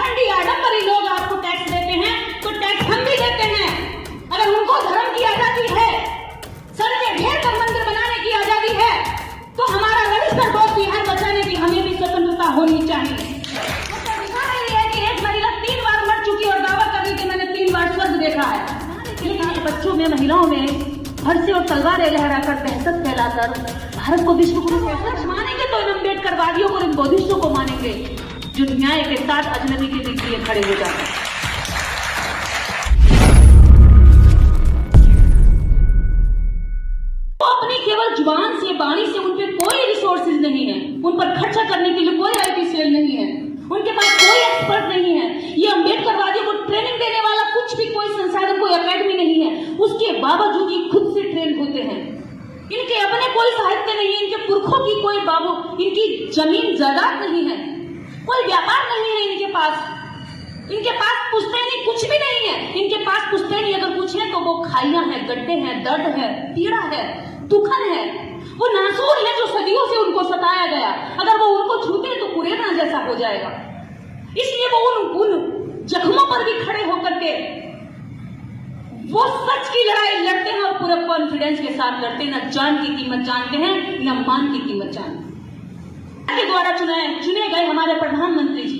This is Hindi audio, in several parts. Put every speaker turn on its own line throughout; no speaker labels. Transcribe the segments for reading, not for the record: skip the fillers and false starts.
पाखंडी आडंबरी लोग आपको टैक्स देते हैं तो टैक्स हम भी देते हैं। अगर उनको धर्म की आजादी है, सड़कें ढेर कर मंदिर बनाने की आजादी है, तो हमारा रजिस्टर बोर्ड बिहार बचाने की हमें भी स्वतंत्रता होनी चाहिए। एक महिला 3 बार मर चुकी और दावा कर रही कि मैंने 3 बार स्वर्ग देखा है। लेकिन बच्चों में, महिलाओं में फरसे और तलवारें लहराकर दहशत फैलाकर भारत को विश्व गुरु कहकर मानेंगे तो इन अम्बेडकरवादियों को, इन बौद्धिस्टों को मानेंगे जो न्याय के साथ अजनबी के बीच लिए खड़े हो जाते हैं। अपनी केवल जुबान से, वाणी से उन पे कोई रिसोर्सेज नहीं है, उन पर खर्चा करने के लिए कोई आईटी सेल नहीं है, उनके पास कोई एक्सपर्ट नहीं है। ये अम्बेडकरवादियों को ट्रेनिंग देने वाला कुछ भी कोई संसाधन, कोई एकेडमी नहीं है। उसके बावजूद ये खुद से ट्रेन होते हैं। इनके अपने कोई साहित्य नहीं है, इनके पुरखों की कोई इनकी जमीन जायदाद नहीं है, कोई व्यापार नहीं है इनके पास पुश्तैनी कुछ भी नहीं है। इनके पास पुश्तैनी अगर कुछ है तो वो खाइयां हैं, गड्ढे हैं, दर्द है, पीड़ा है, दुखन है, वो नासूर है जो सदियों से उनको सताया गया। अगर वो उनको छूते तो कुरेदा जैसा हो जाएगा। इसलिए वो उन जख्मों पर भी खड़े होकर के वो सच की लड़ाई लड़ते हैं और पूरे कॉन्फिडेंस के साथ लड़ते हैं। न जान की कीमत जानते हैं, न मान की कीमत जानते हैं। के द्वारा चुने गए हमारे प्रधानमंत्री जी,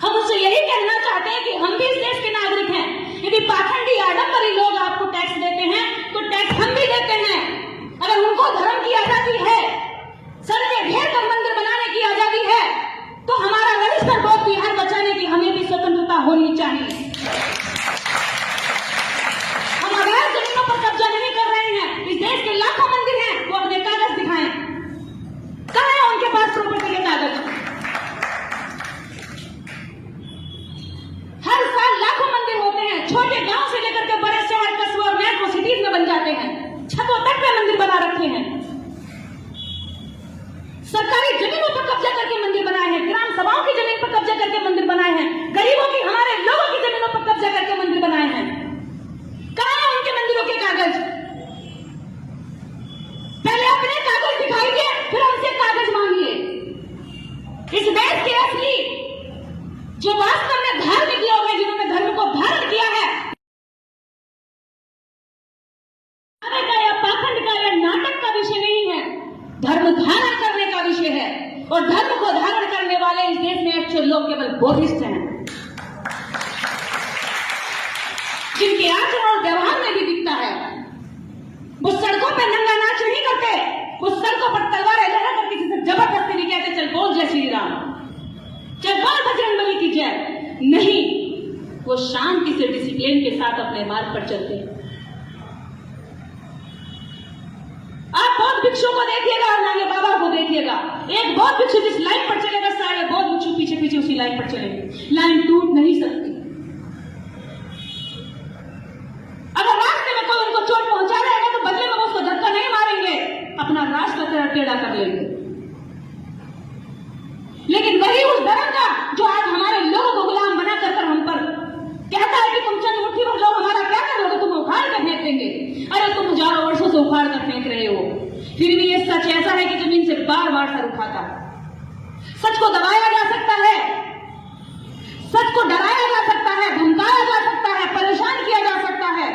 हम उनसे यही कहना चाहते हैं कि हम भी इस देश के नागरिक हैं। यदि पाखंडी आडंबरी लोग आपको टैक्स देते हैं तो टैक्स हम भी देते हैं। अगर उनको धर्म की आजादी है, सड़कें ढेर कर मंदिर बनाने की आजादी है, तो हमारा रजिस्टर बोर्ड बिहार बचाने की हमें भी स्वतंत्रता होनी चाहिए। हम अवैध जमीनों पर कब्जा नहीं कर रहे हैं। इस देश के लाखों मंदिर हैं, वो अपने कागज दिखाएं। कहाँ है उनके पास प्रॉपर्टी के कागज? हर साल लाखों मंदिर होते हैं, छोटे गांव से लेकर के बड़े शहर, कस्बे और मेट्रो सिटीज में बन जाते हैं। छतों तक पे मंदिर बना रखे हैं। सरकारी जमीनों पर कब्जा करके मंदिर बनाए हैं, ग्राम सभाओं की जमीन पर कब्जा करके मंदिर बनाए हैं, गरीबों की, हमारे लोगों की जमीनों पर कब्जा करके मंदिर बनाए हैं। कहां है उनके मंदिरों के कागज? पहले अपने कागज दिखाइए, फिर हमसे कागज मांगिए। इस देश के असली जो वास्तव में धार्मिक लोग हैं, जिन्होंने धर्म को धारण किया है, पाखंड का या नाटक का विषय नहीं है, धर्म धारण करने का विषय है। और धर्म को धारण करने वाले इस देश में एक्चुअल लोग केवल बौद्धिस्ट हैं, जिनके आचरण और व्यवहार में भी दिखता है। वो सड़कों पर नंगा नाच नहीं करते, वो सड़कों पर तलवारें लहरा करके किसी जबरदस्ती नहीं कहते चल बोल जय श्री राम, चल बोल बजरंगबली की जय। नहीं, वो शांति से, डिसिप्लिन के साथ अपने मार्ग पर चलते हैं। आप बौद्ध भिक्षु को देखिएगा और नागे बाबा को देखिएगा। एक बौद्ध भिक्षु जिस लाइन पर चलेगा, सारे बौद्ध भिक्षु पीछे पीछे उसी लाइन पर चलेंगे। लाइन टूट नहीं सकती। अगर रास्ते में कोई उनको चोट पहुंचा रहेगा तो बदले में वो उसको धक्का नहीं मारेंगे, अपना रास्ता टेढ़ा कर लेंगे। लेकिन वही उस धर्म का जो आज हमारे लोगों को गुलाम बना कर हम पर कहता है कि तुम चंद मुट्ठी भर लोग हमारा क्या करोगे, तुम उखाड़ कर फेंक देंगे। अरे तुम हजारों वर्षों से उखाड़ कर फेंक रहे हो, फिर भी ये सच ऐसा है कि जमीन से बार बार सर उठाता है। सच को दबाया जा सकता है, सच को डराया जा सकता है, धमकाया जा सकता है, परेशान किया जा सकता है,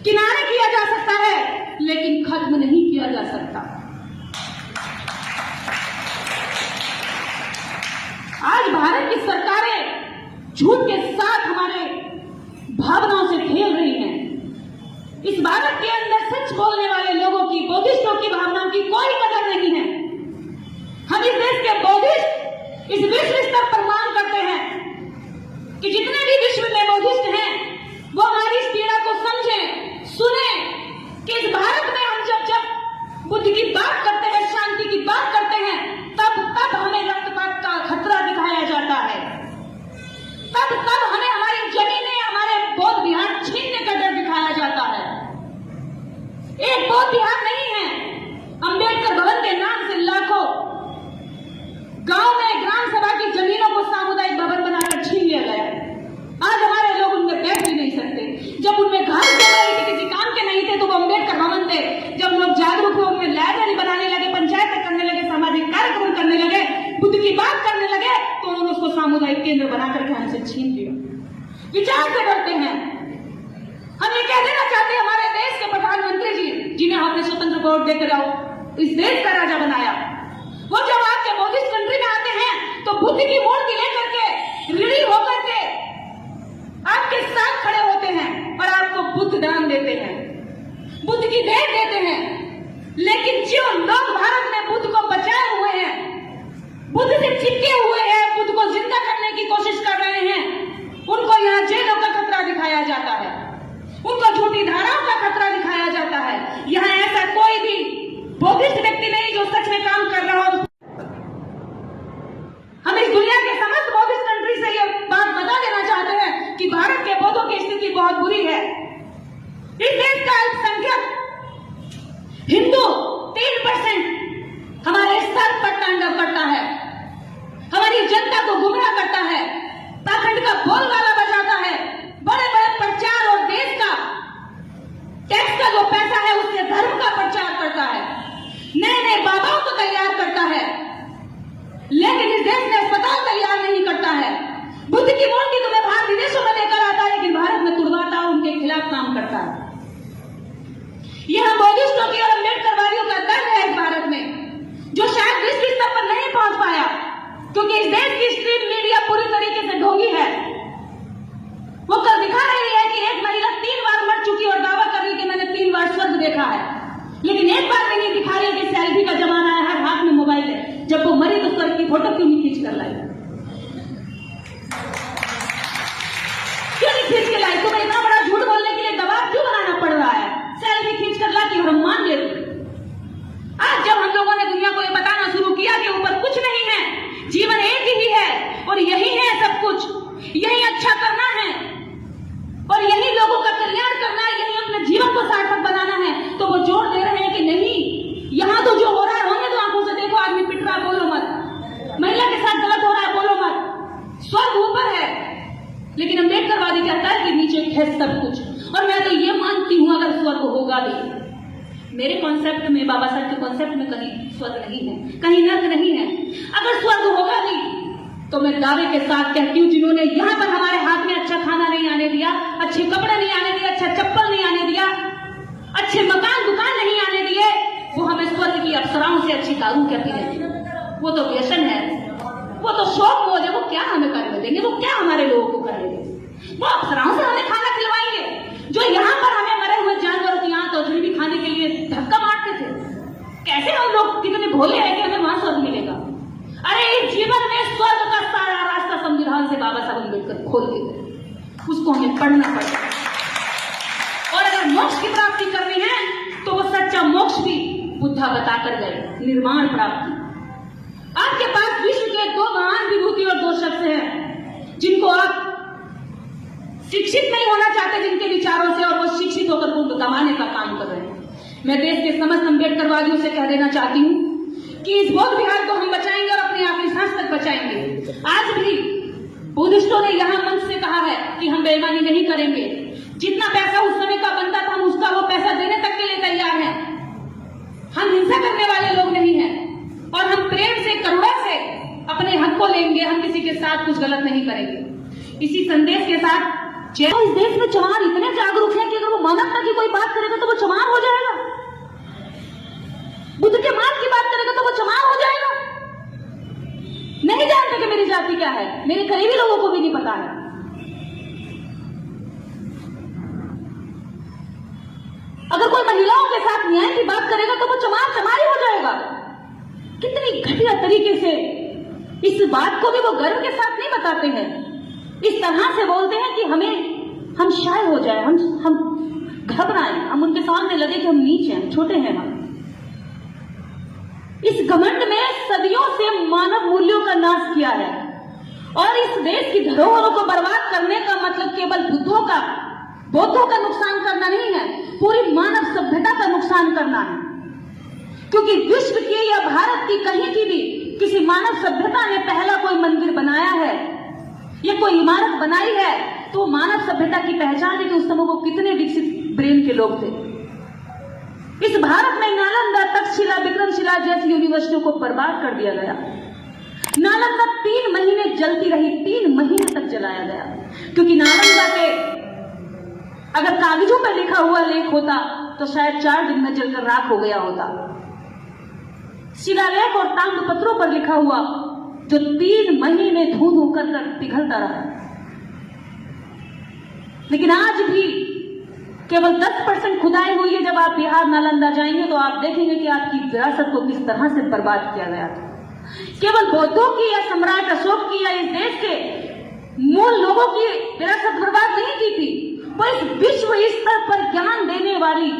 किनारे किया जा सकता है, लेकिन खत्म नहीं किया जा सकता। आज भारत की सरकारें झूठ के साथ हमारे भावनाओं से खेल रही हैं। इस भारत के अंदर सच बोलने वाले लोगों की, बौद्धिस्टों की भावनाओं की कोई कदर नहीं है। हम इस देश के बौद्धिस्ट इस विश्व स्तर पर मांग करते हैं कि जितने भी विश्व में बौद्धिस्ट हैं वो हमारी इस पीड़ा को समझें, सुने कि इस भारत में हम जब बुद्ध की बात करते हैं, शांति की बात करते हैं, तब हमें रक्तपात का खतरा दिखाया जाता है, तब हमें हमारी जमीनें, हमारे बौद्ध विहार छीनने का डर दिखाया जाता है। एक बौद्ध विहार नहीं है, अंबेडकर भवन के नाम से लाखों गांव में ग्राम सभा की जमीनों को सामुदायिक भवन बनाकर छीन लिया गया। आज हमारे लोग उनमें बैठ भी नहीं सकते। जब उनमें घर जम रहे थे, किसी काम के नहीं थे, तो वो अंबेडकर भवन थे। जब लोग जागरूक हुए, उनमें लाइब्रेरी बनाने केंद्र बना करके हमसे छीन लिया। विचार से डरते हैं। हम ये कह देना चाहते हैं हमारे देश के प्रधानमंत्री जी, जिन्हें आपने स्वतंत्र वोट देकर इस देश का राजा बनाया, वो जब आपके बुद्धिस्ट कंट्री में आते हैं तो बुद्ध की मूर्ति लेकर के ऋणी होकर के आपके साथ खड़े होते हैं और आपको बुद्ध दान देते हैं, बुद्ध की देन देते हैं। लेकिन जो लोग भारत में बुद्ध को बचाए हुए हैं, बुद्ध से चिपके हुए हैं, बुद्ध को जिंदा करने की कोशिश कर रहे हैं, उनको यहाँ जेलों का खतरा दिखाया जाता है, उनको झूठी धाराओं का खतरा दिखाया जाता है। यहाँ ऐसा कोई भी बुद्धिस्ट व्यक्ति नहीं जो सच में काम कर रहा हो। हम इस दुनिया के समस्त बुद्धिस्ट कंट्री से ये बात बता देना चाहते हैं कि भारत के बौद्धों की स्थिति बहुत बुरी है। इस देश का अल्पसंख्यक हिंदू 3% हमारे स्तर पर तांडव करता है, हमारी जनता को गुमराह करता है, पाखंड का बोलबाला बजाता है, बड़े बड़े प्रचार और देश का टैक्स का जो पैसा है उससे धर्म का प्रचार करता है, नए नए बाबाओं को तैयार करता है, लेकिन इस देश में अस्पताल तैयार नहीं करता है। बुद्ध की मूर्ति तुम्हें बाहर विदेशों में लेकर आता है, लेकिन भारत में तुड़वाता है, उनके खिलाफ काम करता है। यह बुद्धिस्टों की और अम्बेडकरवादियों का दर्द है इस भारत में, जो शायद विश्व स्तर पर नहीं पहुंच पाया, क्योंकि इस देश की स्ट्रीम मीडिया पूरी तरीके से ढोंगी है। वो कल दिखा रही है कि एक महिला 3 बार मर चुकी और दावा कर रही कि मैंने 3 बार स्वर्ग देखा है, लेकिन एक बार भी नहीं दिखा रही कि सेल्फी का जमाना है, हर हाथ में मोबाइल है। जब वो मरी तो स्वर्ग की फोटो क्यों नहीं खींच कर लाई? क्यों नहीं खींच के लाई? तुम्हें इतना बड़ा झूठ बोलने के लिए दबाव क्यों बनाना पड़ रहा है? सेल्फी खींच कर ला कि हम मान लेते। आज जब हम लोगों ने दुनिया को ये बताना शुरू किया कि ऊपर कुछ नहीं है, जीवन एक ही है और यही है सब कुछ, यही अच्छा करना है और यही लोगों का कल्याण करना है, यही अपने जीवन को सार्थक बनाना है, तो वो जोर दे रहे हैं कि नहीं, यहाँ तो जो हो रहा है होने दो, आंखों से देखो, आदमी पिट रहा है बोलो मत, महिला के साथ गलत हो रहा है बोलो मत, स्वर्ग ऊपर है। लेकिन अम्बेडकरवादी कहता है कि नीचे है सब कुछ। और मैं तो ये मानती हूं अगर स्वर्ग होगा भी, मेरे कॉन्सेप्ट में, बाबा साहब के कॉन्सेप्ट में कहीं स्वर्ग नहीं है, कहीं नर्क नहीं है। अगर स्वर्ग होगा भी तो मैं दावे के साथ कहती हूँ, जिन्होंने यहाँ पर हमारे हाथ में अच्छा खाना नहीं आने दिया, अच्छे कपड़े नहीं आने दिए, अच्छा चप्पल नहीं आने दिया, अच्छे मकान दुकान नहीं आने दिए, वो हमें स्वर्ग की अप्सराओं से अच्छी दारू क्या पीने? वो तो व्यसन है, वो तो शौक मौज है, वो क्या हमें करने देंगे, वो क्या हमारे लोगों को करने देंगे? वो अप्सराओं से हमें खाना खिलवाएंगे जो यहाँ पर हमें मरे हुए जानवरों की आंत और भी खाने के लिए धक्का मारते थे। कैसे हम लोग कितने भोले हैं कि हमें वहां स्वर्ग मिलेगा? अरे इस जीवन में स्वर्ग का सारा रास्ता संविधान से बाबा साहब अम्बेडकर खोल देते, उसको हमें पढ़ना पड़ता है। और अगर मोक्ष की प्राप्ति करनी है तो वो सच्चा मोक्ष भी बुद्धा बताकर गए, निर्माण प्राप्ति। आपके पास विश्व के 2 महान विभूति और 2 शख्स हैं जिनको आप शिक्षित नहीं होना चाहते, जिनके विचारों से, और वो शिक्षित होकर उनको दबाने का काम कर रहे हैं। मैं देश के समस्त अम्बेडकरवादियों से कह देना चाहती हूँ कि इस बौद्ध विहार को हम बचाएंगे और अपनी आखिरी सांस तक बचाएंगे। आज भी बुद्धिस्टों ने यहाँ मंच से कहा है कि हम बेईमानी नहीं करेंगे, जितना पैसा उस समय का बनता था हम उसका वो पैसा देने तक के लिए तैयार हैं। हम हिंसा करने वाले लोग नहीं हैं और हम प्रेम से, करुणा से अपने हक को लेंगे, हम किसी के साथ कुछ गलत नहीं करेंगे। इसी संदेश के साथ इस देश में चमार इतने जागरूक हैं कि अगर वो मानवता की कोई बात करेगा तो वो चमार हो जाएगा, बुद्ध के मार्ग की बात करेगा तो वो चमार हो जाएगा। नहीं जानते कि मेरी जाति क्या है, मेरे करीबी लोगों को भी नहीं पता है। अगर कोई महिलाओं के साथ न्याय की बात करेगा तो वो चमार चमारी हो जाएगा। कितनी घटिया तरीके से इस बात को भी वो गर्व के साथ नहीं बताते हैं, इस तरह से बोलते हैं कि हम शाय हो जाए, हम घबराएं, हम उनके सामने लगे कि हम नीचे हैं, छोटे हैं हम। इस घमंड में सदियों से मानव मूल्यों का नाश किया है और इस देश की धरोहरों को बर्बाद करने का मतलब केवल बौद्धों का नुकसान करना नहीं है, पूरी मानव सभ्यता का नुकसान करना है। क्योंकि विश्व की या भारत की कहीं की भी किसी मानव सभ्यता ने पहला कोई मंदिर बनाया है या कोई इमारत बनाई है तो मानव सभ्यता की पहचान है कि उस समय वो कितने विकसित ब्रेन के लोग थे। इस भारत में नालंदा, तक्षशिला, विक्रमशिला जैसी यूनिवर्सिटियों को बर्बाद कर दिया गया। नालंदा 3 महीने जलती रही, 3 महीने तक जलाया गया, क्योंकि नालंदा के अगर कागजों पर लिखा हुआ लेख होता तो शायद 4 दिन में जलकर राख हो गया होता। शिलालेख और ताम्रपत्रों पर लिखा हुआ जो 3 महीने धू धू कर पिघलता रहा। लेकिन आज भी केवल 10% खुदाई हुई है। जब आप बिहार नालंदा जाएंगे तो आप देखेंगे कि आपकी विरासत को किस तरह से बर्बाद किया गया था। केवल बौद्धों की या सम्राट अशोक की या इस देश के मूल लोगों की विरासत बर्बाद नहीं की थी, वो इस विश्व स्तर पर ज्ञान देने वाली,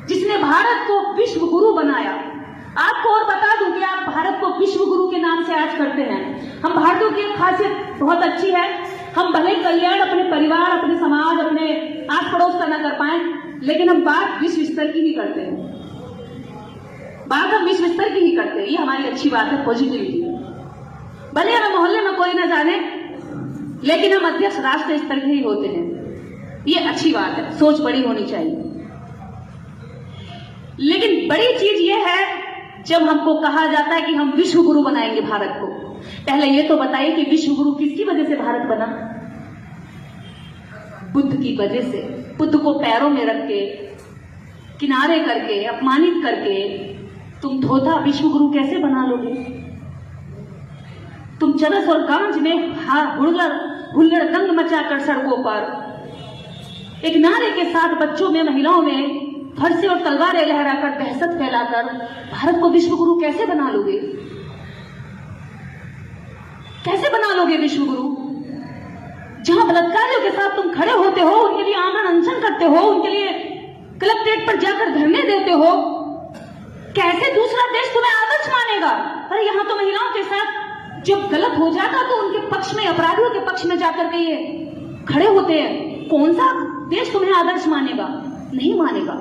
जिसने भारत को विश्व गुरु बनाया। आपको और बता दूं कि आप भारत को विश्व गुरु के नाम से आज करते हैं। हम भारतीयों की खासियत बहुत अच्छी है, हम भले कल्याण अपने परिवार, अपने समाज, अपने आस पड़ोस का न कर पाए, लेकिन हम बात विश्व स्तर की ही करते हैं। बात हम विश्व स्तर की ही करते हैं। ये हमारी अच्छी बात है, पॉजिटिविटी है। भले हमें मोहल्ले में कोई ना जाने, लेकिन हम अध्यक्ष राष्ट्र स्तर के ही होते हैं। ये अच्छी बात है, सोच बड़ी होनी चाहिए। लेकिन बड़ी चीज ये है जब हमको कहा जाता है कि हम विश्व गुरु बनाएंगे भारत को। पहले ये तो बताइए कि विश्व गुरु किसकी वजह से भारत बना? बुद्ध की वजह से। बुद्ध को पैरों में रख के, किनारे करके, अपमानित करके तुम धोता विश्व गुरु कैसे बना लोगे? तुम चरस और गांज में हुल्लड़ दंग मचाकर सड़कों पर एक नारे के साथ बच्चों में, महिलाओं में फरसे और तलवारें लहराकर, दहशत फैलाकर भारत को विश्व गुरु कैसे बना लोगे? कैसे बना लोगे विश्व गुरु? जहां बलात्कारियों के साथ तुम खड़े होते हो, उनके लिए आमरण अनशन करते हो, उनके लिए कलेक्ट्रेट पर जाकर धरने देते हो, कैसे दूसरा देश तुम्हें आदर्श मानेगा? अरे यहां तो महिलाओं के साथ जब गलत हो जाता तो उनके पक्ष में, अपराधियों के पक्ष में जाकर के ये खड़े होते हैं। कौन सा देश तुम्हें आदर्श मानेगा? नहीं मानेगा।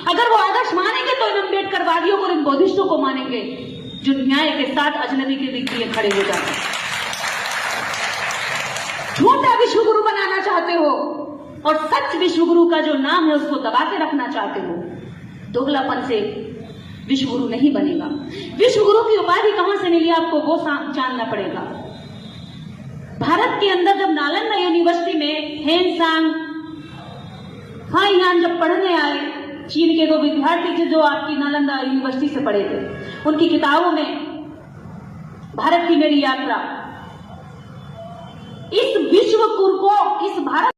अगर वो आदर्श मानेंगे तो इन अम्बेडकरवादियों को, इन बौद्धिस्टों को मानेंगे जो न्याय के साथ अजनबी के लिए खड़े हो जाते हैं। झूठा विश्व गुरु बनाना चाहते हो और सच विश्व गुरु का जो नाम है उसको दबा के रखना चाहते हो। दोगलापन से विश्व गुरु नहीं बनेगा। विश्व गुरु की उपाधि कहां से मिली आपको वो जानना पड़ेगा। भारत के अंदर जब नालंदा यूनिवर्सिटी में हेनसांग हाईयान जब पढ़ने आए, चीन के 2 विद्यार्थी थे जो आपकी नालंदा यूनिवर्सिटी से पढ़े थे, उनकी किताबों में भारत की मेरी यात्रा, इस विश्व गुरु को, इस भारत